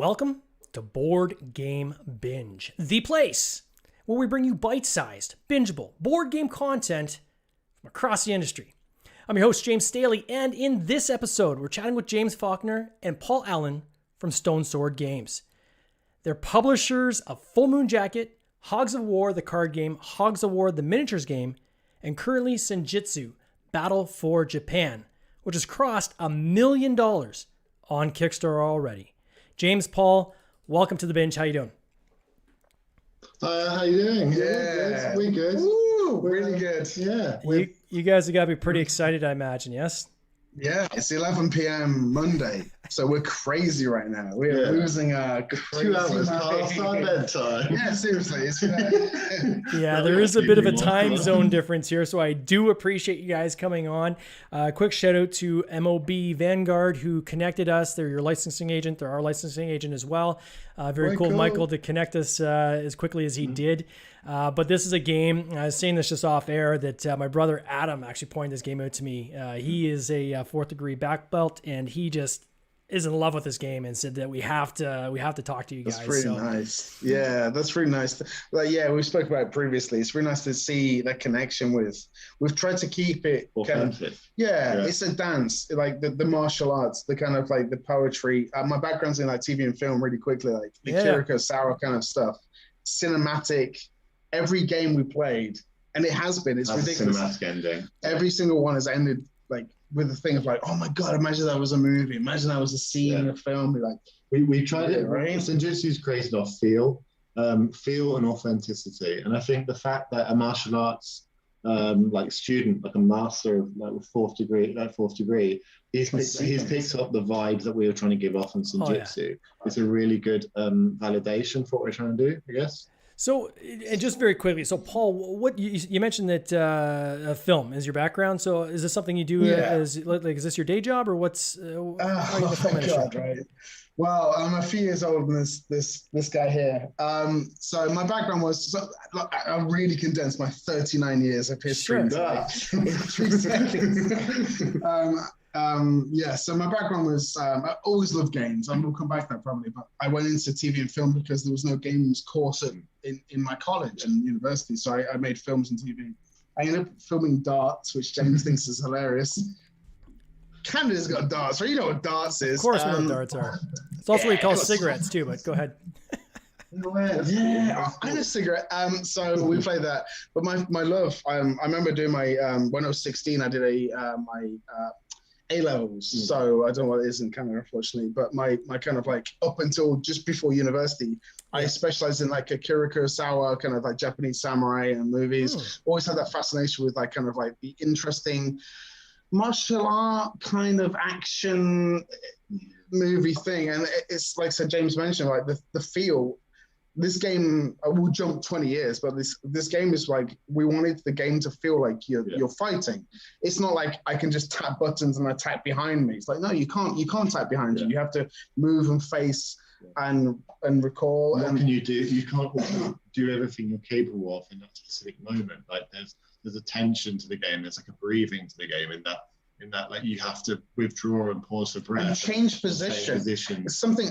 Welcome to Board Game Binge, the place where we bring you bite-sized, bingeable board game content from across the industry. I'm your host, James Staley, and in this episode, we're chatting with James Faulkner and Paul Allen from Stone Sword Games. They're publishers of Full Moon Jacket, Hogs of War, the card game, Hogs of War, the miniatures game, and currently Senjutsu, Battle for Japan, which has crossed $1 million on Kickstarter already. James, Paul, welcome to the binge. How you doing? How you doing? Yeah, we're good. Woo, really good. Yeah. You guys have got to be pretty excited, I imagine, yes? Yeah, it's 11 p.m. Monday, so we're crazy right now. We're losing 2 hours past our bedtime. Yeah, seriously. Yeah, there is a bit of a time zone difference here, so I do appreciate you guys coming on. Quick shout out to MOB Vanguard who connected us. They're your licensing agent. They're our licensing agent as well. Very cool, Michael, to connect us as quickly as he did. But this is a game, I was saying this just off air, that my brother Adam actually pointed this game out to me. He is a fourth degree black belt, and he just is in love with this game and said that we have to talk to you guys. That's pretty nice. Yeah, that's really nice. Like, yeah, we spoke about it previously. It's really nice to see that connection with. We've tried to keep it authentic. It's a dance, like the martial arts, the kind of like the poetry. My background's in like TV and film, really quickly, like the Kiriko Sawa kind of stuff, cinematic. Every game we played, and it's ridiculous. Cinematic ending. Every single one has ended like with a thing of like, oh my god, imagine that was a movie, imagine that was a scene in a film. We tried it, right? Senjutsu's created off feel and authenticity, and I think the fact that a martial arts student, like a master of like fourth degree, he's picked up the vibe that we were trying to give off in Senjutsu. It's a really good validation for what we're trying to do, I guess. So, and just very quickly, so Paul, what you mentioned that film is your background. So, is this something you do as is this your day job, or what's? Oh my god, right. Well, I'm a few years older than this guy here. So my background was I really condensed my 39 years of history into 3 seconds. So my background was I always loved games. We'll come back to that probably, but I went into TV and film because there was no games course in my college and university. So I made films and TV. I ended up filming darts, which James thinks is hilarious. Canada's got darts, right? You know what darts is. Of course we know what darts are. It's also what you call cigarettes too, but go ahead. And a cigarette. So we played that. But my love, I remember doing my when I was 16, I did my A-levels. So I don't know what it is in Canada, unfortunately, but my kind of like up until just before university, I specialized in like Akira Kurosawa, kind of like Japanese samurai and movies. Always had that fascination with like kind of like the interesting martial art kind of action movie thing. And it's like Sir James mentioned, like the feel. This game, we'll jump 20 years, but this game is like, we wanted the game to feel like you're fighting. It's not like I can just tap buttons and attack behind me. It's like, no, you can't tap behind you. You have to move and face and recall. What can you do? You can't do everything you're capable of in that specific moment. Like there's a tension to the game. There's like a breathing to the game in that like you have to withdraw and pause for breath and change position. It's something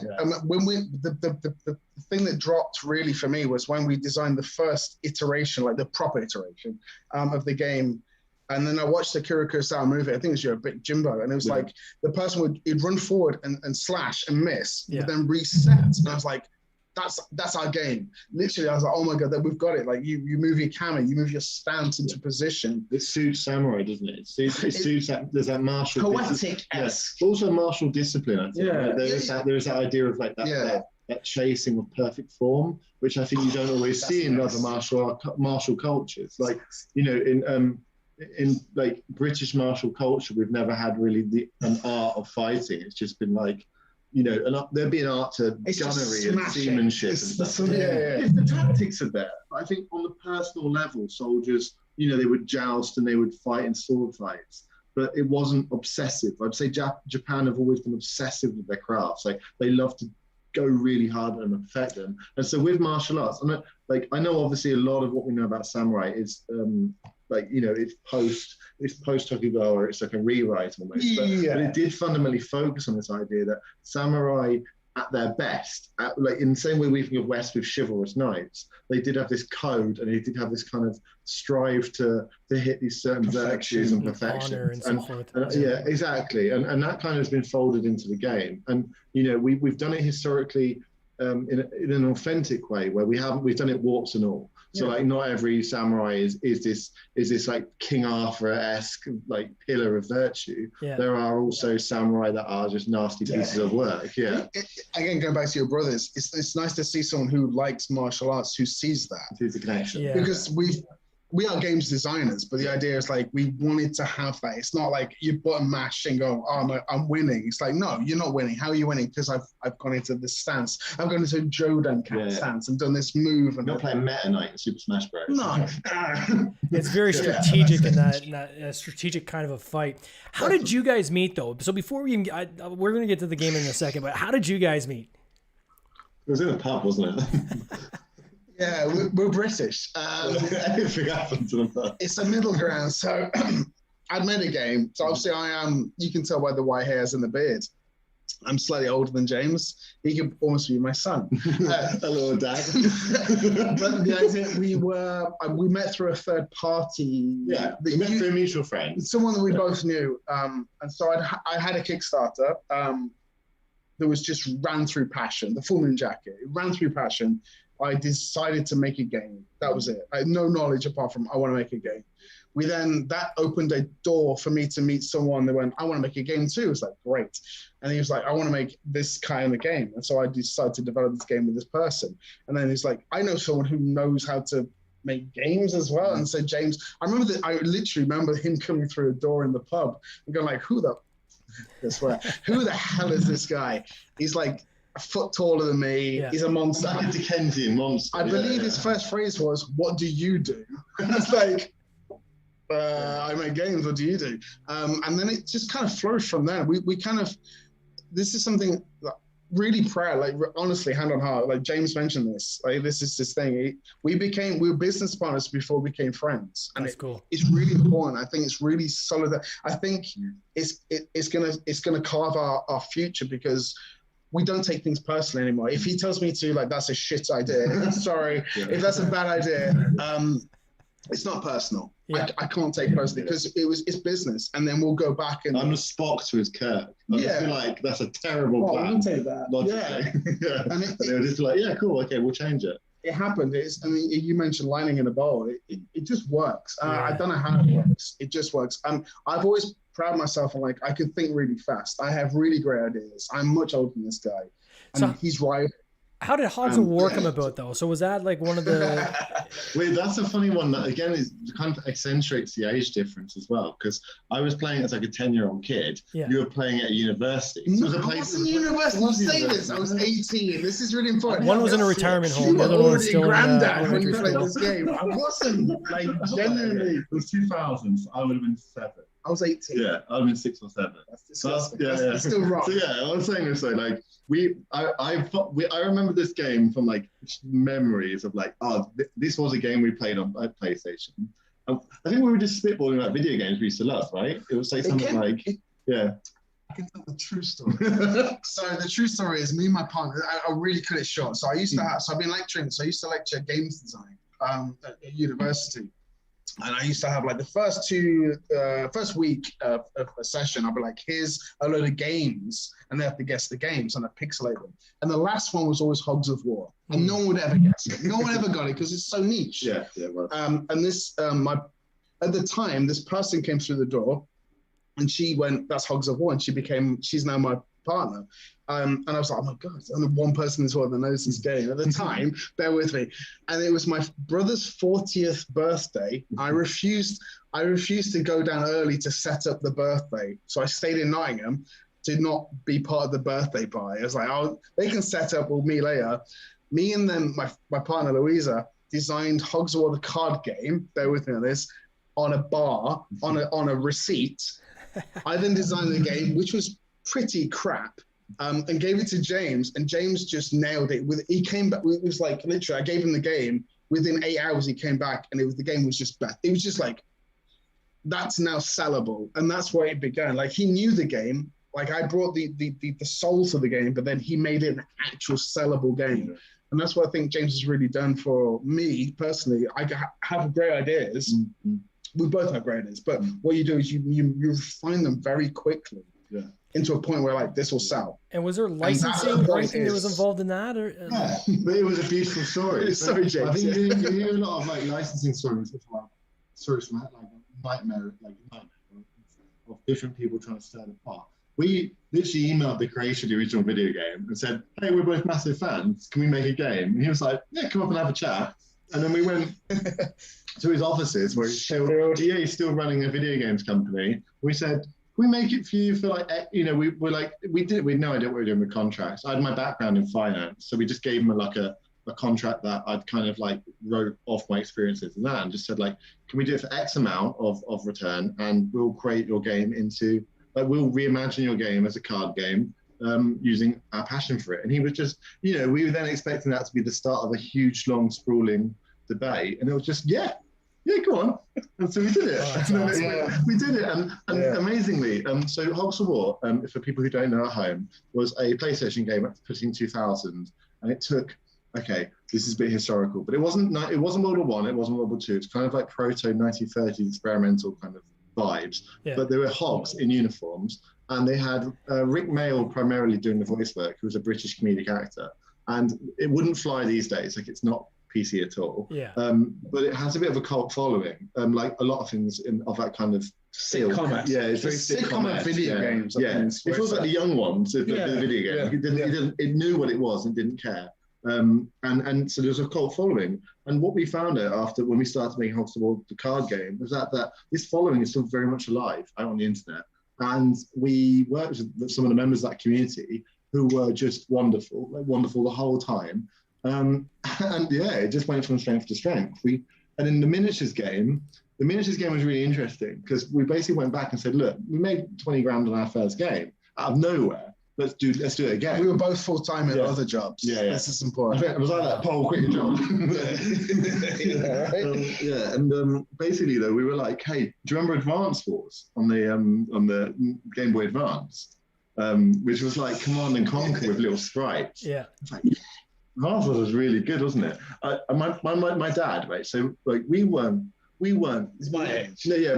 when the thing that dropped really for me was when we designed the first iteration, like the proper iteration of the game. And then I watched the Akira Kurosawa movie. I think it was You're a Big Jimbo, and it was like the person would run forward and slash and miss, but then reset. And I was like, that's our game. Literally, I was like, oh my god, we've got it. Like you move your camera, you move your stance into position. It suits samurai, doesn't it? It suits that. There's that martial poetic-esque. Also martial discipline. I think. There is that idea of like that chasing of perfect form, which I think you don't always see in other martial cultures. Like in like British martial culture, we've never had really an art of fighting. It's just been like, there'd be an art to gunnery and seamanship. If the tactics are there, I think on the personal level, soldiers, they would joust and they would fight in sword fights, but it wasn't obsessive. I'd say Japan have always been obsessive with their crafts. Like they love to go really hard and perfect them. And so with martial arts, I know obviously a lot of what we know about samurai is it's post Tokugawa, it's like a rewrite almost. But it did fundamentally focus on this idea that samurai at their best, like in the same way we think of West with chivalrous knights, they did have this code and they did have this kind of strive to hit these certain virtues and perfections. Honor and so forth. Yeah, exactly. And that kind of has been folded into the game. And, we've done it historically in an authentic way where we've done it warts and all. So like not every samurai is this like King Arthur-esque like pillar of virtue. Yeah. There are also samurai that are just nasty pieces of work. Yeah. Again, going back to your brothers, it's nice to see someone who likes martial arts who sees that. Sees the connection. Yeah. Because we are games designers, but the idea is like we wanted to have that. It's not like you button mash and go, oh, I'm winning. It's like, no, you're not winning. How are you winning? Because I've gone into this stance. I've gone into a Jodan stance and done this move. And you're not playing Meta Knight in Super Smash Bros. No. It's very strategic in that strategic kind of a fight. How did you guys meet though? So before we're going to get to the game in a second, but how did you guys meet? It was in a pub, wasn't it? Yeah, we're British. Everything happened to them. It's a middle ground. So I'd made a game. So obviously you can tell by the white hairs and the beard. I'm slightly older than James. He could almost be my son. Hello, Dad. But the idea, we met through a third party. Yeah, we met through a mutual friend. Someone that we both knew. And so I had a Kickstarter that was just ran through passion, the Full Moon Jacket. It ran through passion. I decided to make a game. That was it. I had no knowledge apart from I want to make a game. That opened a door for me to meet someone that went, I want to make a game too. It was like, great. And he was like, I want to make this kind of game. And so I decided to develop this game with this person. And then he's like, I know someone who knows how to make games as well. And so James, I literally remember him coming through a door in the pub and going like, who the hell is this guy? He's like, a foot taller than me. Yeah. He's a monster. Like a Dickensian monster. I believe his first phrase was, "What do you do?" It's like, I make games. What do you do? And then it just kind of flourished from there. We kind of, this is something that really proud. Like honestly, hand on heart. Like James mentioned this. Like this is this thing. We were business partners before we became friends, and that's cool. It's really important. I think it's really solid. I think it's gonna carve our future because we don't take things personally anymore. If he tells me to, like, that's a shit idea, sorry. Yeah. If that's a bad idea, it's not personal. Yeah. I can't take it personally because it's business. And then we'll go back and... I'm a Spock to his Kirk. I feel like that's a terrible plan. I'll take that. Yeah. And they were just like, yeah, cool, okay, we'll change it. It happened. You mentioned lining in a bowl. It just works. I don't know how it works. It just works. I've always prided myself on, like, I can think really fast. I have really great ideas. I'm much older than this guy. And he's right. How did Hogs of War come about, though? So was that like one of the... Wait, that's a funny one. That again is kind of accentuates the age difference as well. Because I was playing as like a 10-year-old kid. Yeah. You were playing at university. So I wasn't university. You say this. I was 18. This is really important. One was in a retirement home. The other one was still granddad when you played this game. I wasn't. Like genuinely. It was 2000s. I would have been 7. I was 18. Yeah, I was 6 or 7. That's disgusting. That's still wrong. So yeah, I was saying this way, like I remember this game from like memories of like, this was a game we played on PlayStation. I think we were just spitballing about video games we used to love, right? It was like something I can tell the true story. So the true story is me and my partner. I really cut it short. So I used to have. So I've been lecturing. So I used to lecture games design at university. And I used to have like the first week of a session, I'd be like, here's a load of games, and they have to guess the games, and I pixelate them. And the last one was always Hogs of War, and no one would ever guess it. No one ever got it because it's so niche. Yeah. Right. And this, at the time, this person came through the door, and she went, "That's Hogs of War," and she's now my partner. And I was like, oh my God, there's only one person in this world that knows this game. At the time, bear with me. And it was my brother's 40th birthday. I refused to go down early to set up the birthday. So I stayed in Nottingham to not be part of the birthday party. I was like, they can set up with me later. Me and then my partner, Louisa, designed Hogs of War, the card game, bear with me on this, on a bar, on a receipt. I then designed the game, which was pretty crap. And gave it to James, and James just nailed it. He came back. It was like literally, I gave him the game. Within 8 hours, he came back, and the game was just bad. It was just like, that's now sellable, and that's where it began. Like he knew the game, like I brought the soul to the game, but then he made it an actual sellable game. And that's what I think James has really done for me personally. I have great ideas. Mm-hmm. We both have great ideas, but what you do is you refine them very quickly into a point where like this will sell. And was there licensing or anything that was involved in that? Or yeah, but it was a beautiful story. Sorry, James. I think you hear a lot of like licensing stories of like stories from like nightmare of different people trying to stir the pot. We literally emailed the creator of the original video game and said, "Hey, we're both massive fans. Can we make a game?" And he was like, "Yeah, come up and have a chat." And then we went to his offices where he's still running a video games company. We said, "Can we make it for you for like, you know, we had no idea what we were doing with contracts. I had my background in finance, so we just gave him a contract that I'd kind of like wrote off my experiences in that and just said like, can we do it for X amount of return, and we'll create your game into, like, we'll reimagine your game as a card game using our passion for it." And he was just, you know, we were then expecting that to be the start of a huge, long, sprawling debate, and it was just, yeah, go on. And so we did it. Awesome. We did it, and amazingly, so Hogs of War, for people who don't know at home, was a PlayStation game put in 2000, and it took, okay, this is a bit historical, but it wasn't World War One, it wasn't World War Two. It's kind of like proto 1930s experimental kind of vibes. Yeah. But there were hogs in uniforms, and they had Rick Mail primarily doing the voice work, who was a British comedic actor, and it wouldn't fly these days. Like, it's not PC at all. Yeah. But it has a bit of a cult following, like a lot of things of that kind of sitcom. Yeah, it's very sitcom video games. Yeah, it feels like the young ones of the video game. It knew what it was and didn't care. And so there's a cult following. And what we found out after when we started making Hogs of War, the card game, was that this following is still very much alive out on the internet. And we worked with some of the members of that community who were just wonderful the whole time. And yeah, it just went from strength to strength. And in the miniatures game was really interesting because we basically went back and said, look, we made 20 grand on our first game out of nowhere. Let's do it again. We were both full-time at other jobs. Yeah. This is important. It was like that, Paul, quit your job. And basically though, we were like, hey, do you remember Advance Wars on the Game Boy Advance? Which was like Command and Conquer with little sprites. Yeah. It's like, Advance Wars was really good, wasn't it? My dad, right? So like we weren't. It's my age. No, yeah,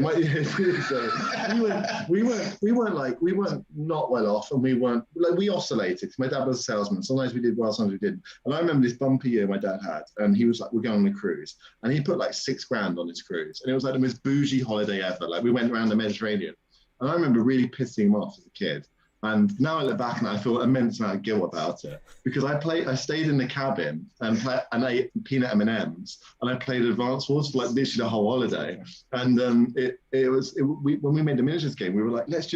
we weren't not well off, and we weren't like, we oscillated. My dad was a salesman. Sometimes we did well, sometimes we didn't. And I remember this bumpy year my dad had, and he was like, we're going on a cruise, and he put like $6 grand on his cruise, and it was like the most bougie holiday ever. Like, we went around the Mediterranean, and I remember really pissing him off as a kid. And now I look back and I feel an immense amount of guilt about it, because I stayed in the cabin and ate peanut M&Ms, and I played Advance Wars for like literally the whole holiday. And when we made the miniatures game, we were like, let's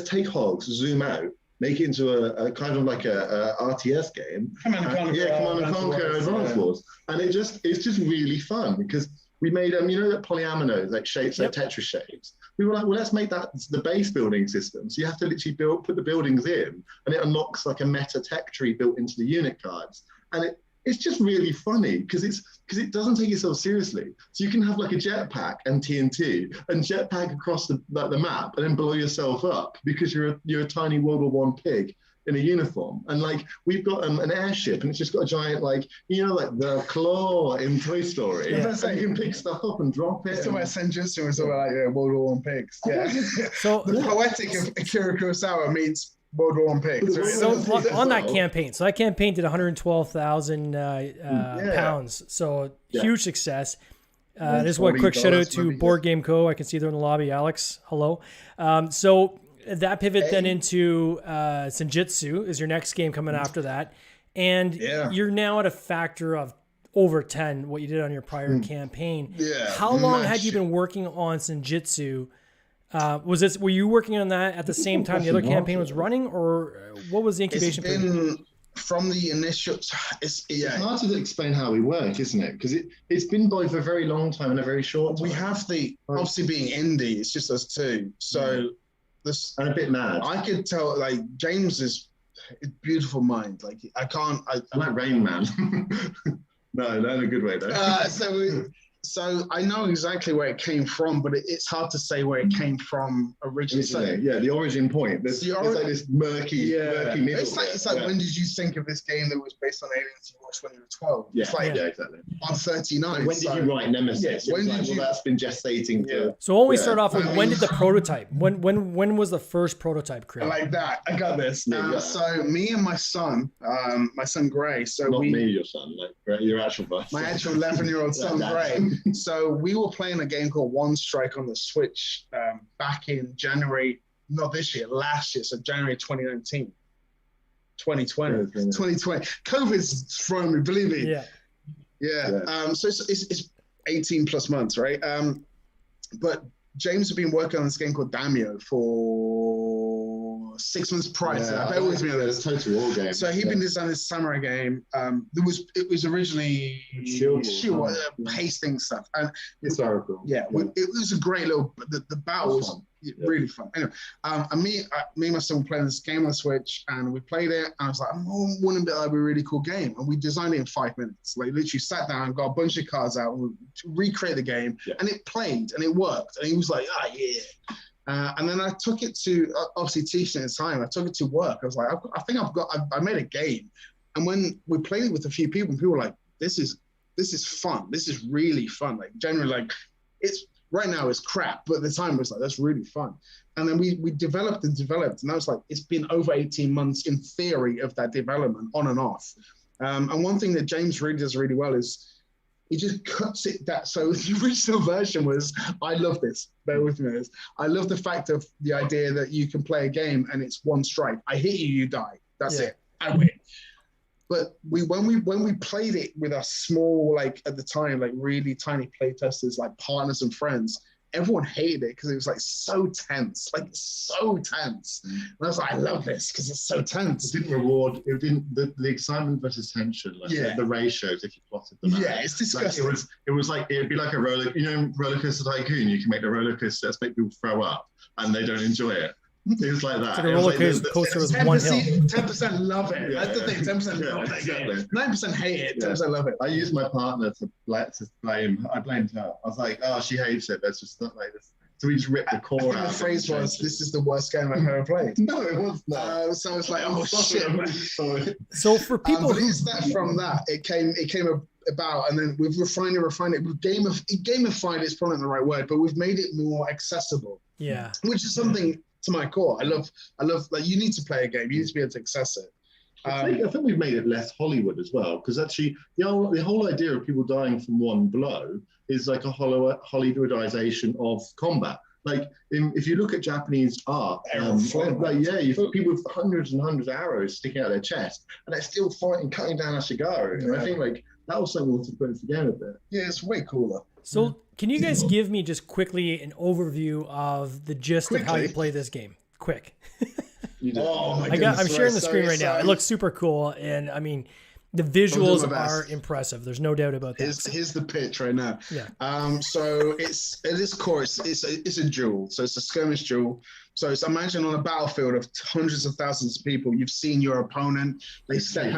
take Hogs, zoom out, make it into a kind of like a RTS game. Command and Conquer Advance Wars. And it's just really fun because we made that polyominoes, like shapes, like Tetris shapes. We were like, well, let's make that the base building system. So you have to literally put the buildings in, and it unlocks like a meta tech tree built into the unit cards. And it's just really funny because it doesn't take itself seriously. So you can have like a jetpack and TNT and jetpack across the map and then blow yourself up because you're a tiny World War I pig in a uniform. And like, we've got an airship, and it's just got a giant, like, like the claw in Toy Story. Yeah. So you can pick stuff up and drop it. It's about Senjutsu, it's about like World War I pigs. Yeah. So the poetic of Akira Kurosawa meets World War I pigs. So on that campaign, that campaign did 112,000 pounds. So huge success. This is one quick shout out to Board Game Co. I can see they're in the lobby. Alex, hello. So that pivot then into Senjutsu is your next game coming after that. And you're now at a factor of over 10, what you did on your prior campaign. Yeah. How long had you been working on Senjutsu? Were you working on that at the same time the other campaign was running, or what was the incubation period? From the initial, it's hard to explain how we work, isn't it? Because it's been both a very long time and a very short time. We have obviously being indie, it's just us two. So and a bit mad. I could tell, like, James is a beautiful mind. Like, I'm like Rain Man. No, in a good way though. So I know exactly where it came from, but it's hard to say where it came from originally. So, the origin point. There's like this murky middle. It's like when did you think of this game that was based on aliens you watched when you were 12? Yeah, it's like, exactly. I'm 39. When did you write Nemesis? When did you? Well, that's been gestating. So when we start off with, when did the prototype? When was the first prototype created? Like that. I got this. So me and my son Gray. So not me, your son, like your actual boss. My actual 11-year-old son Gray. So we were playing a game called One Strike on the Switch back in January, not this year, last year, so January 2019. 2020. COVID's thrown me, believe me. Yeah. So it's 18 plus months, right? But James had been working on this game called Daimyo for 6 months prior to that. Bear with me on this. Total war game. So he'd been designing this samurai game. It was originally pasting stuff and historical. Yeah, it was a great little. The battle was really fun. Anyway, and me and my son were playing this game on the Switch, and we played it. And I was like, wouldn't it be a really cool game? And we designed it in 5 minutes. Like literally sat down, got a bunch of cards out, and we recreate the game, and it played and it worked. And he was like, and then I took it to obviously teaching at the time. I took it to work. I was like, I made a game. And when we played it with a few people, people were like, this is fun. This is really fun. Like generally, like it's. Right now it's crap, but at the time it was like, that's really fun. And then we developed, and I was like, it's been over 18 months in theory of that development on and off. And one thing that James really does really well is he just cuts it that. So the original version was, I love this, bear with me this. I love the fact of the idea that you can play a game and it's one strike. I hit you, you die. That's it. I win. But when we played it with our small, like at the time, like really tiny play testers, like partners and friends, everyone hated it because it was like so tense. And I was like, I love this because it's so tense. It didn't the excitement versus tension, like the ratios if you plotted them out. Yeah, it's disgusting. Like it was like, it'd be like a roller coaster tycoon. You can make the roller coaster make people throw up and they don't enjoy it. It was like that. It's like a roller coaster with one hill. 10% love it. That's the thing. 10% love it. 9% hate it. 10% love it. I used my partner to blame. I blamed her. I was like, oh, she hates it. Let's just not like this. So we just ripped the core out. The phrase was, "This is the worst game I've ever played." No, it was not. So it's like, oh shit. So for people who from that, it came about, and then we've refined it. We've gamified. It's probably not the right word, but we've made it more accessible. Yeah. Which is something to my core. I love like, you need to play a game. You need to be able to access it. I think we've made it less Hollywood as well, because actually the whole idea of people dying from one blow is like a Hollywoodization of combat. Like if you look at Japanese art, people with hundreds and hundreds of arrows sticking out their chest, and they're still fighting, cutting down Ashigaru. And I think like that also wants to put into the game a bit. Yeah, it's way cooler. So can you guys give me just quickly an overview of the gist of how you play this game? Quick. Oh my goodness. I'm sharing the screen right now. It looks super cool, and I mean, the visuals are impressive. There's no doubt about that. Here's the pitch right now. Yeah. So at its core, it's a duel. So it's a skirmish duel. So it's, imagine on a battlefield of hundreds of thousands of people, you've seen your opponent. They step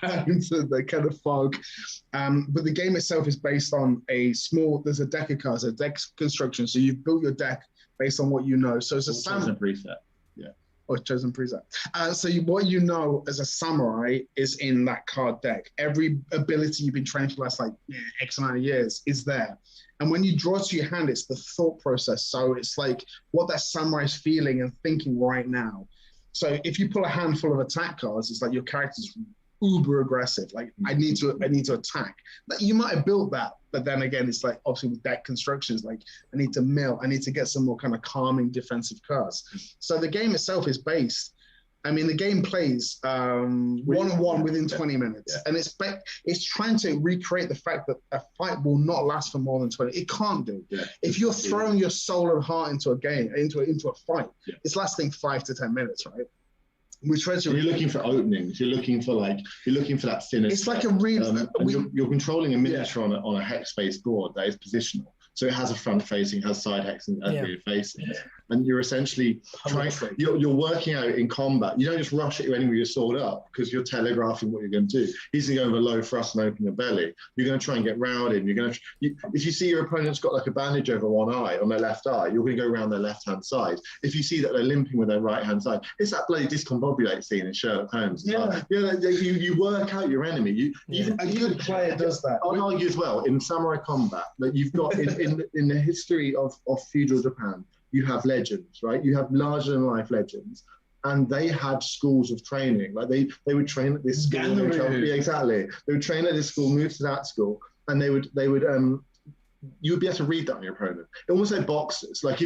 out into the kind of fog. But the game itself is based on there's a deck of cards, a deck construction. So you've built your deck based on what you know. So it's a chosen preset. Yeah. Or chosen preset. So what you know as a samurai is in that card deck. Every ability you've been trained for the last X amount of years is there. And when you draw to your hand, it's the thought process. So it's like what that samurai is feeling and thinking right now. So if you pull a handful of attack cards, it's like your character's uber aggressive. Like I need to attack. Like, you might have built that, but then again, it's like obviously with deck constructions, like I need to mill. I need to get some more kind of calming defensive cards. So the game itself is based. I mean, the game plays one-on-one within 20 minutes, and it's trying to recreate the fact that a fight will not last for more than 20. It can't do. Yeah. If you're throwing your soul and heart into a game, into a fight, it's lasting 5 to 10 minutes, right? We try to. You're looking for openings. You're looking for that finish. It's like a real. You're controlling a miniature on a hex-based board that is positional. So it has a front facing, has side hex, and rear facing. and you're essentially you're working out in combat. You don't just rush at your enemy with your sword up because you're telegraphing what you're going to do. He's going to go with a low thrust and open your belly. You're going to try and get round him. You're going to, if you see your opponent's got like a bandage over one eye, on their left eye, you're going to go around their left-hand side. If you see that they're limping with their right-hand side, it's that bloody discombobulate scene in Sherlock Holmes. You work out your enemy. A good player does that. I'd argue as well, in samurai combat, that you've got in the history of feudal Japan, you have legends, right? You have larger-than-life legends. And they had schools of training. Like they would train at this school. Exactly. They would train at this school, move to that school, and they would you would be able to read that on your opponent. It almost like boxers. Like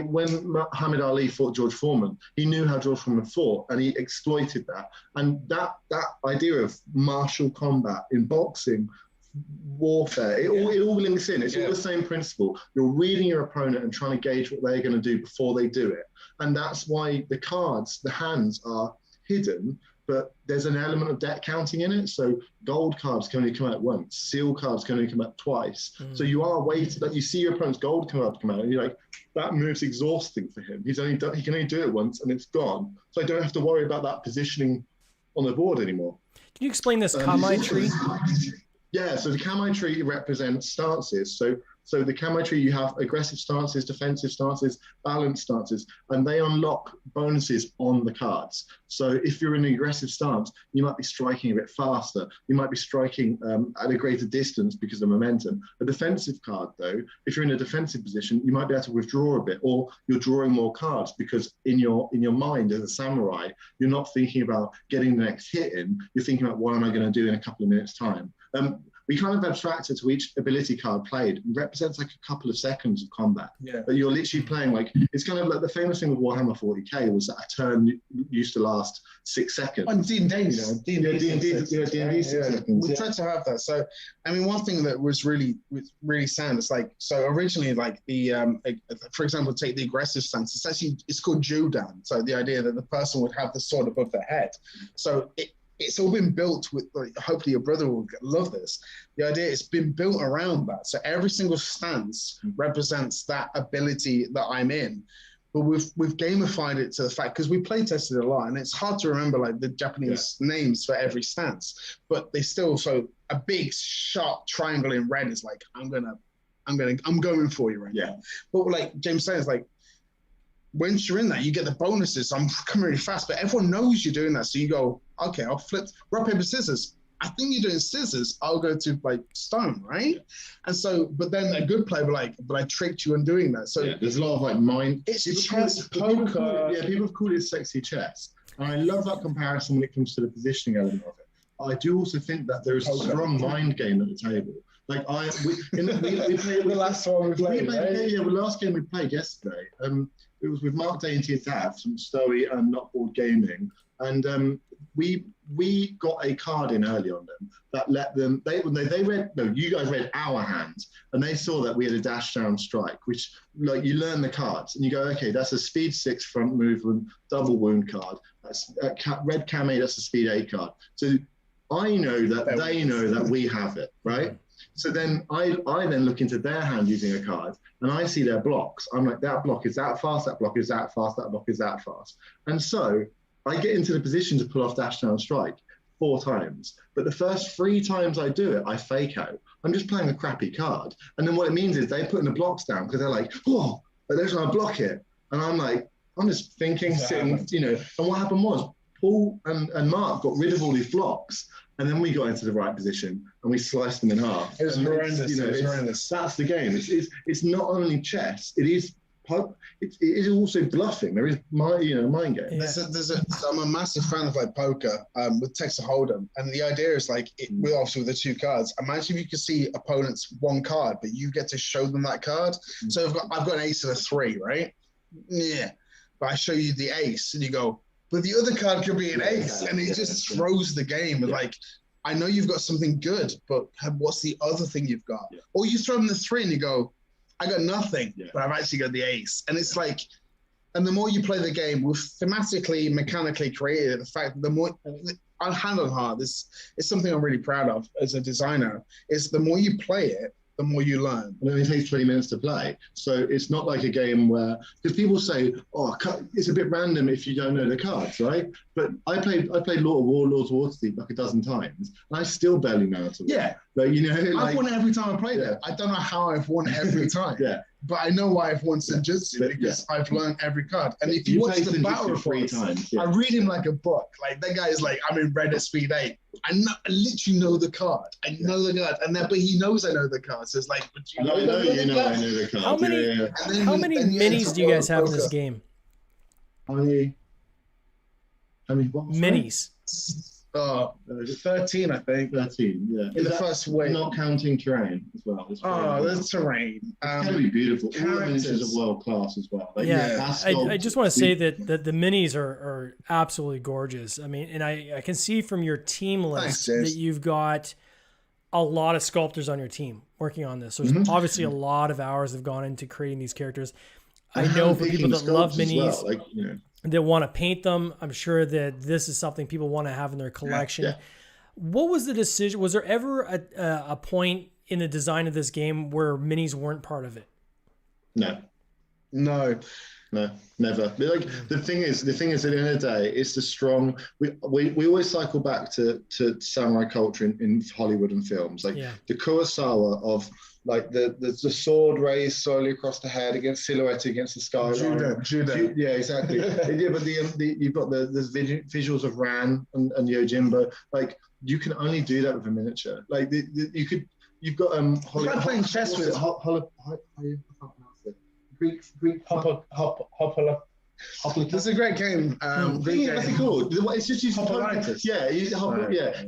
when Muhammad Ali fought George Foreman, he knew how George Foreman fought, and he exploited that. And that idea of martial combat in boxing, warfare, it all links in. It's all the same principle. You're reading your opponent and trying to gauge what they're going to do before they do it. And that's why the cards, the hands are hidden, but there's an element of deck counting in it. So gold cards can only come out once, seal cards can only come out twice. So you are waiting, like you see your opponent's gold card come out, and you're like, that move's exhausting for him. He can only do it once and it's gone. So I don't have to worry about that positioning on the board anymore. Can you explain this Kamai tree? Yeah, so the Kamai tree represents stances. So the Kamai tree, you have aggressive stances, defensive stances, balanced stances, and they unlock bonuses on the cards. So if you're in an aggressive stance, you might be striking a bit faster. You might be striking at a greater distance because of momentum. A defensive card, though, if you're in a defensive position, you might be able to withdraw a bit, or you're drawing more cards because in your mind as a samurai, you're not thinking about getting the next hit in. You're thinking about what am I going to do in a couple of minutes' time. We kind of abstract it to each ability card played. It represents like a couple of seconds of combat. Yeah. But you're literally playing like, it's kind of like the famous thing with Warhammer 40k was that a turn used to last 6 seconds. On D&D, D&D 6 seconds. We tried to have that. So, I mean, one thing that was really sound, it's like, so originally like the, for example, take the aggressive stance, it's called Judan. So the idea that the person would have the sword above their head. So it's all been built with, like, hopefully your brother will love this. The idea it's been built around that. So every single stance represents that ability that I'm in. But we've gamified it to the fact, because we play tested a lot, and it's hard to remember like the Japanese names for every stance, but they still, so a big sharp triangle in red is like, I'm going for you right now. But like James says, like, once you're in that, you get the bonuses. I'm coming really fast, but everyone knows you're doing that. So you go, okay, I'll flip rock, paper, scissors. I think you're doing scissors. I'll go to like stone, right? And so, but then a good player will like, but I tricked you on doing that. So there's a lot of like mind. It's chess, poker. People have called it sexy chess. And I love that comparison when it comes to the positioning element of it. I do also think that there is a strong mind game at the table. Like we played the last one we played. The last game we played yesterday. It was with Mark Day and Tia Dav from Stowy and Not Board Gaming, and we got a card in early on them that let them. You guys read our hands, and they saw that we had a dash down strike, which like you learn the cards and you go, okay, that's a speed 6 front movement double wound card. That's red Kame. That's a speed 8 card. So I know that they know that we have it, right? So then I then look into their hand using a card, and I see their blocks. I'm like, that block is that fast, that block is that fast, that block is that fast. And so I get into the position to pull off dash down strike 4 times. But the first 3 times I do it, I fake out. I'm just playing a crappy card. And then what it means is they're putting the blocks down because they're like, oh, but they're trying to block it. And I'm like, I'm just thinking, sitting, you know. And what happened was Paul and Mark got rid of all these blocks. And then we got into the right position and we sliced them in half. It was horrendous. It was horrendous. That's the game. It's not only chess. It is also bluffing. There is mind game. Yeah. So I'm a massive fan of like poker with Texas Hold'em, and the idea is like obviously with the 2 cards. Imagine if you could see opponents 1 card, but you get to show them that card. So I've got an ace and a 3, right? Yeah, but I show you the ace, and you go, but the other card could be an ace, and it just throws the game. With like, I know you've got something good, but what's the other thing you've got? Yeah. Or you throw them the 3 and you go, I got nothing, but I've actually got the ace. And it's like, and the more you play the game, we've thematically, mechanically created the fact that the more, hand on heart, this is something I'm really proud of as a designer, is the more you play it, the more you learn. And it only takes 20 minutes to play. So it's not like a game where, because people say, oh, it's a bit random if you don't know the cards, right? But I played Lord of War, Lords of Waterdeep like a dozen times, and I still barely know how to win. Yeah. But, you know, I've won every time I played it. I don't know how I've won every time. Yeah. But I know why I've won Senjutsu because I've learned every card. And if you watch the battle reports, I read him like a book. Like that guy is like, I'm in red at speed 8. I literally know the card. I know the card, and then but he knows I know the card. So it's like, but I know the card. How many minis do you guys have in this game? How many? What? Minis. 13, I think. 13, yeah. In the first wave. Not counting terrain as well. There's terrain. It's going to be beautiful. All the miniatures are world class as well. Like, I just want to say that the minis are absolutely gorgeous. I mean, and I can see from your team list that you've got a lot of sculptors on your team working on this. So there's obviously a lot of hours have gone into creating these characters. I know for people that love minis, that want to paint them, I'm sure that this is something people want to have in their collection. Yeah. What was the decision? Was there ever a point in the design of this game where minis weren't part of it? No, never. Like the thing is, at the end of the day, it's the strong. We always cycle back to samurai culture in Hollywood and films, like the Kurosawa of. Like the sword raised slowly across the head against silhouette against the skyline. Judo. Yeah, exactly. But you've got the visuals of Ran and Yojimbo. Like you can only do that with a miniature. Like you've got playing chess with Greek Hopper. This is a great game. What's it called? It's just using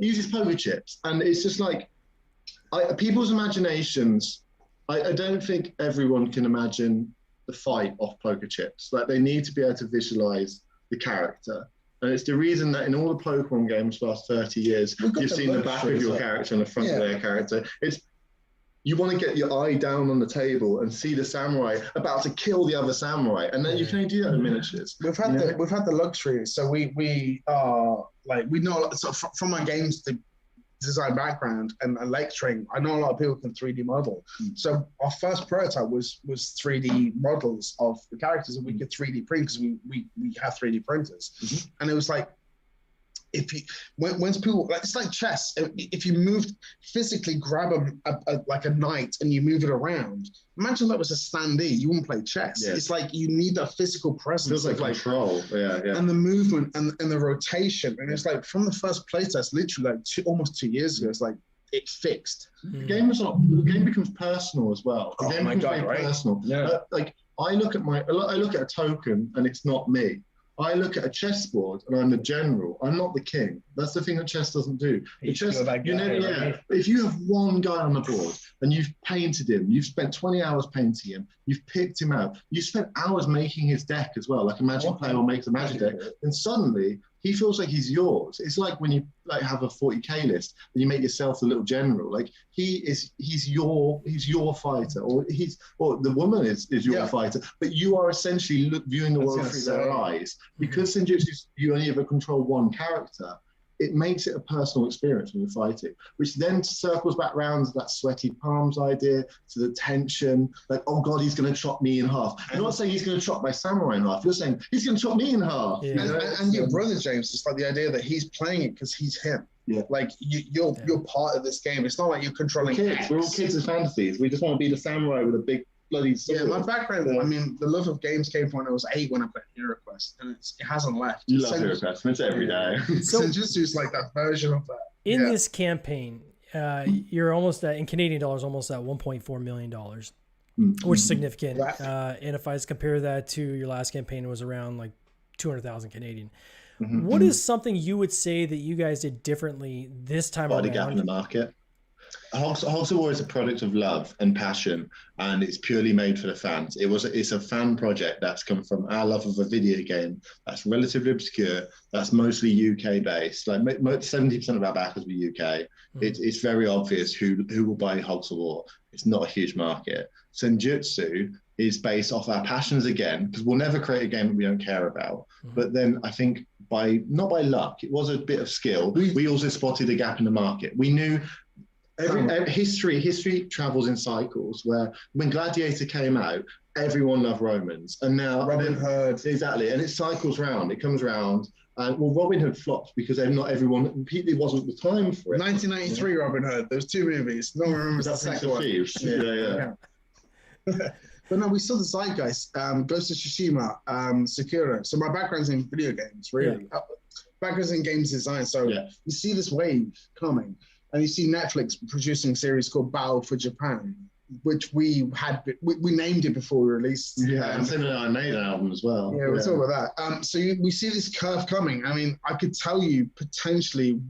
he uses poker chips, and it's just like. People's imaginations, I don't think everyone can imagine the fight off poker chips. Like they need to be able to visualize the character. And it's the reason that in all the Pokemon games for the last 30 years, you've seen the back of your character and the front of their character. It's you want to get your eye down on the table and see the samurai about to kill the other samurai. And then you can only do that in miniatures. We've had the luxury. So we are like, we know, so from our games, the design background and lecturing, I know a lot of people can 3D model. So our first prototype was 3D models of the characters, and we could 3D print because we have 3D printers. And it was like, if you once people, like, it's like chess. If you moved physically, grab a knight and you move it around. Imagine that was a standee. You wouldn't play chess. Yeah. It's like you need that physical presence. Feels like control. Yeah. And the movement and the rotation. And it's like from the first playtest, literally like almost 2 years ago, it's like it fixed. The game becomes personal as well. The game becomes very personal. Yeah. Like I look at a token and it's not me. I look at a chessboard and I'm the general. I'm not the king. That's the thing that chess doesn't do. If you have one guy on the board and you've painted him, you've spent 20 hours painting him, you've picked him out, you spent hours making his deck as well, like a magic player will make a magic deck, and suddenly he feels like he's yours. It's like when you like have a 40k list and you make yourself the little general. Like he's your fighter, or the woman is your fighter, but you are essentially viewing the world through their eyes. Because Senjutsu, you only ever control one character. It makes it a personal experience when you're fighting, which then circles back round to that sweaty palms idea, to the tension, like, oh God, he's going to chop me in half. I'm not saying he's going to chop my samurai in half. You're saying he's going to chop me in half. Yeah. And your brother, James, it's like the idea that he's playing it because he's him. Yeah. Like you're part of this game. It's not like you're controlling kids. We're all kids of fantasies. We just want to be the samurai with a big bloody sword. Yeah, my background, I mean, the love of games came from when I was 8 when I played HeroQuest, and it hasn't left. You love HeroQuest, and it's every day. So Senjutsu is like that version of that. In this campaign, you're almost in Canadian dollars, almost at $1.4 million, which is significant. And if I just compare that to your last campaign, it was around like 200,000 Canadian. What is something you would say that you guys did differently this time around? The gap in the market. Hogs of War is a product of love and passion, and it's purely made for the fans. It's a fan project that's come from our love of a video game that's relatively obscure, that's mostly UK based. Like 70% of our backers were UK. It's very obvious who will buy Hogs of War. It's not a huge market. Senjutsu is based off our passions again, because we'll never create a game that we don't care about. But then I think not by luck, it was a bit of skill. We also spotted a gap in the market. We knew History travels in cycles. Where when Gladiator came out, everyone loved Romans, and now Robin Hood, exactly, and it cycles round. It comes round. Well, Robin Hood flopped because not everyone. It wasn't the time for it. 1993 Robin Hood. There was 2 movies. No one remembers the second one. Yeah. But no, we saw the zeitgeist. Ghost of Tsushima, Sekiro. So my background's in video games, really. Yeah. Background's in games design. So you see this wave coming, and you see Netflix producing a series called Battle for Japan, which we named it before we released. Yeah, and similar, I made an album as well. Yeah, we'll talk about that. So we see this curve coming. I mean, I could tell you potentially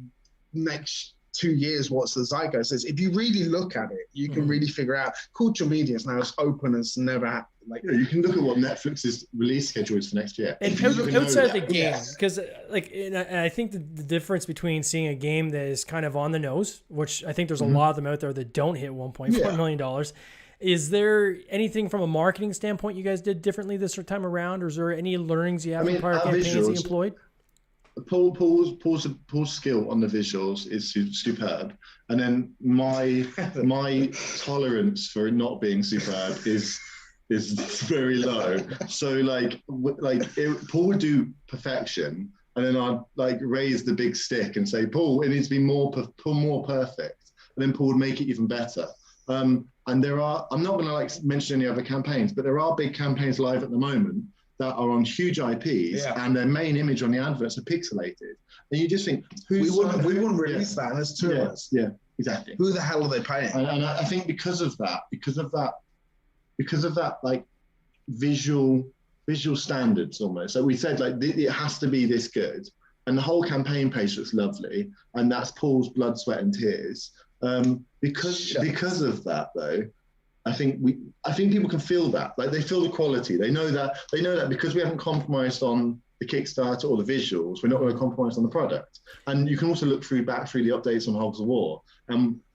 next 2 years what's the zeitgeist is. If you really look at it, you can really figure out. Cultural media is now as open as never happened. You can look at what Netflix's release schedule is for next year. And outside the game, because and I think the difference between seeing a game that is kind of on the nose, which I think there's a lot of them out there that don't hit $1.4 million. Is there anything from a marketing standpoint you guys did differently this time around, or is there any learnings you have from prior campaigns you employed? Paul's skill on the visuals is superb, and then my tolerance for it not being superb is very low. So Paul would do perfection, and then I'd raise the big stick and say, Paul, it needs to be more perfect, and then Paul would make it even better. And I'm not going to mention any other campaigns, but there are big campaigns live at the moment that are on huge IPs, and their main image on the adverts are pixelated, and you just think, we wouldn't release that, and there's 2 of us. Yeah, exactly. Who the hell are they paying? And I think because of that, visual standards almost. So we said it has to be this good, and the whole campaign page looks lovely, and that's Paul's blood, sweat, and tears. Because of that, though, I think people can feel that. They feel the quality. They know that because we haven't compromised on the Kickstarter or the visuals, we're not going to compromise on the product. And you can also look back through the updates on Hogs of War.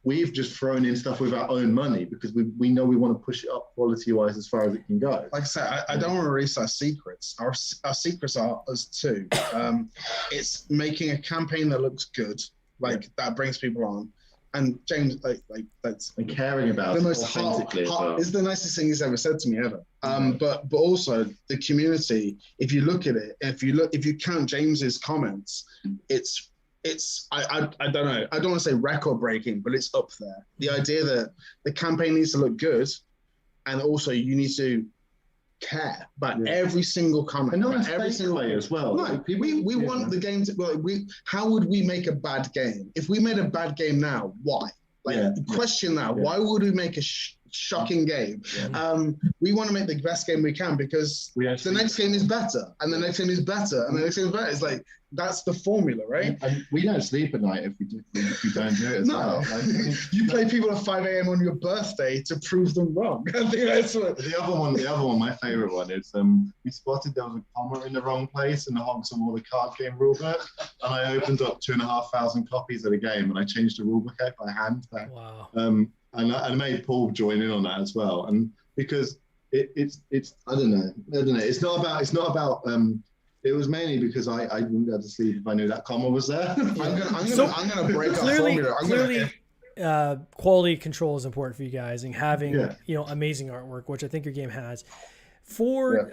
We've just thrown in stuff with our own money because we know we want to push it up quality-wise as far as it can go. Like I said, I don't want to release our secrets. Our secrets are us too. It's making a campaign that looks good, that brings people on. And James, that's and caring about the most authentically. It's the nicest thing he's ever said to me ever. But also the community. If you look at it, if you count James's comments, it's I don't know. I don't want to say record breaking, but it's up there. The idea that the campaign needs to look good, and also you need to care about every single comment, and not every single way as well. No, we want the game to. How would we make a bad game? If we made a bad game now, why? Question that. Why would we make a shocking game? We want to make the best game we can because the next game is better, and the next game is better, and the next game is better. It's that's the formula, right? And we don't sleep at night if we don't do it. Well. You play people at 5 a.m. on your birthday to prove them wrong. I think that's what. The other one, my favorite one is we spotted there was a comma in the wrong place in the Hogs of War the card game rulebook, and I opened up 2,500 copies of the game, and I changed the rulebook out by hand. Wow. And I made Paul join in on that as well, and because it's I don't know. It's not about. It was mainly because I wouldn't be able to sleep if I knew that comma was there. I'm gonna break up formula. Clearly, quality control is important for you guys, and having amazing artwork, which I think your game has. For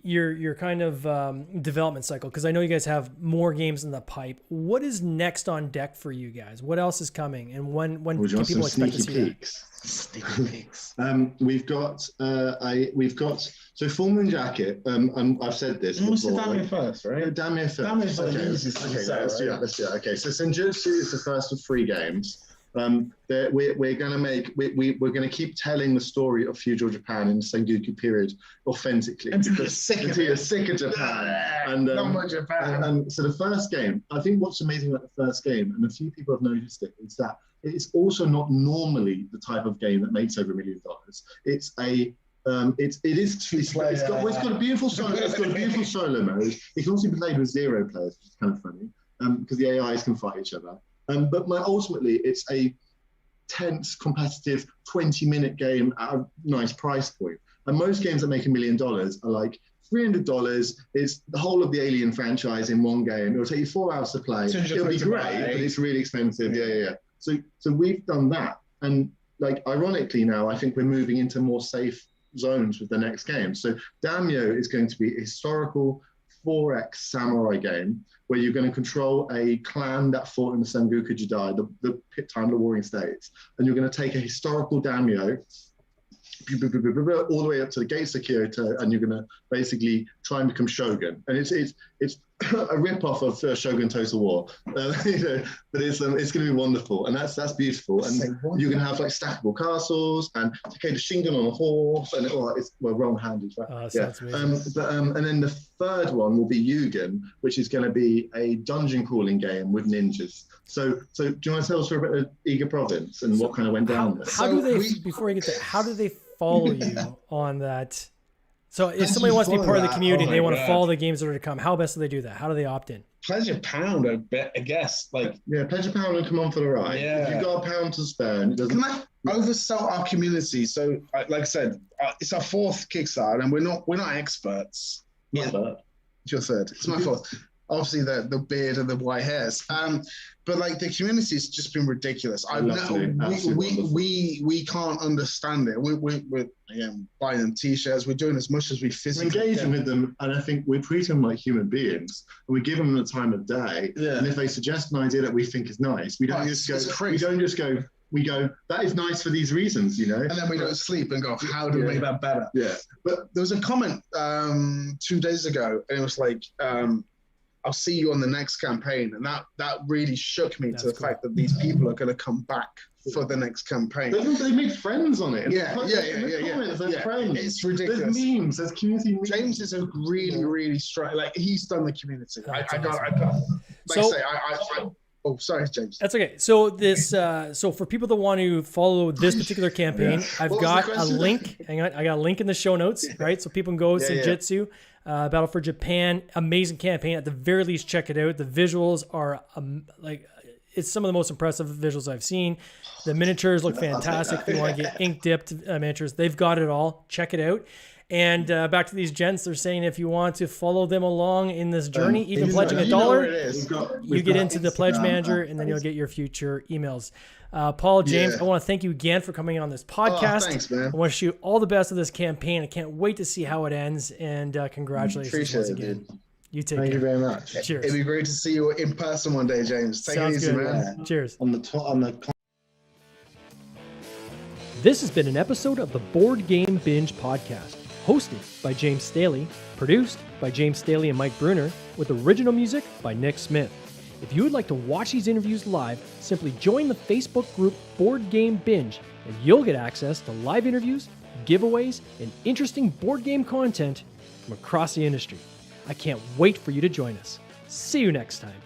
your kind of development cycle, because I know you guys have more games in the pipe. What is next on deck for you guys? What else is coming, and when can people expect to see that? Sneaky peeks. We've got so Full Moon Jacket. And I've said this. What's the Daimyo first, right? Daimyo first. Daimyo's Let's do that. Okay, so Senjutsu is the first of 3 games. We're gonna keep telling the story of feudal Japan in the Sengoku period authentically. Until you're sick of Japan. And not much Japan. And so the first game, I think what's amazing about the first game, and a few people have noticed it, is that it's also not normally the type of game that makes over $1 million. It's got a beautiful solo mode. It can also be played with 0 players, which is kind of funny, because the AIs can fight each other. But ultimately, it's a tense, competitive 20-minute game at a nice price point. And most games that make $1 million are like $300. It's the whole of the Alien franchise in one game. It'll take you 4 hours to play. It'll be great, but it's really expensive. Yeah. So we've done that, and like ironically now, I think we're moving into more safe zones with the next game. So Daimyo is going to be a historical 4X samurai game where you're going to control a clan that fought in the Senjutsu Jidai, the time of the Warring States, and you're going to take a historical Daimyo all the way up to the gates of Kyoto, and you're going to basically try and become shogun. And it's a rip-off of Shogun Total War, but it's going to be wonderful, and that's beautiful. And you're going to have like stackable castles and Takeda Shingen on a horse, and it's wrong-handed, right? Sounds amazing. And then the third one will be Yugen, which is going to be a dungeon crawling game with ninjas. So do you want to tell us a bit of Iga Province and what kind of went down there? How do they, before we get there, how do they follow you on that? So if somebody wants to be part of the community and they want to follow the games that are to come, how best do they do that? How do they opt in? Pledge a pound, I guess. Pledge a pound and come on for the ride. Yeah. If you've got a pound to spend, can I oversell our community? So, like I said, it's our fourth Kickstarter, and we're not experts. Yeah, it's your third. It's my fourth. Obviously, the beard and the white hairs. But like the community has just been ridiculous. We can't understand it. We're again buying them t-shirts. We're doing as much as we physically engaging with them, and I think we treat them like human beings, and we give them the time of day. Yeah. And if they suggest an idea that we think is nice, we don't just go. We don't just go. We go, that is nice for these reasons, And then we don't sleep and go, how do we make that better? Yeah. But there was a comment 2 days ago, and it was like, I'll see you on the next campaign. And that really shook me to the fact that these people are going to come back for the next campaign. They make friends on it. Yeah. Friends. It's ridiculous. There's memes, there's community memes. James is a really strong, like he's done the community. Oh, sorry, James. That's okay. So so for people that want to follow this particular campaign, I've got a link. Hang on, I got a link in the show notes, right? So people can go Senjutsu, Battle for Japan, amazing campaign. At the very least, check it out. The visuals are it's some of the most impressive visuals I've seen. The miniatures look fantastic. If you want to get ink dipped miniatures, they've got it all. Check it out. And back to these gents, they're saying if you want to follow them along in this journey, even pledging $1, you get into the pledge manager, and then you'll get your future emails. Paul, James, I want to thank you again for coming on this podcast. Thanks, man. I wish you all the best of this campaign. I can't wait to see how it ends, and congratulations once again. You take care. Thank you very much. Cheers. It'd be great to see you in person one day, James. Take it easy, man. Cheers. This has been an episode of the Board Game Binge podcast, hosted by James Staley, produced by James Staley and Mike Bruner, with original music by Nick Smith. If you would like to watch these interviews live, simply join the Facebook group Board Game Binge, and you'll get access to live interviews, giveaways, and interesting board game content from across the industry. I can't wait for you to join us. See you next time.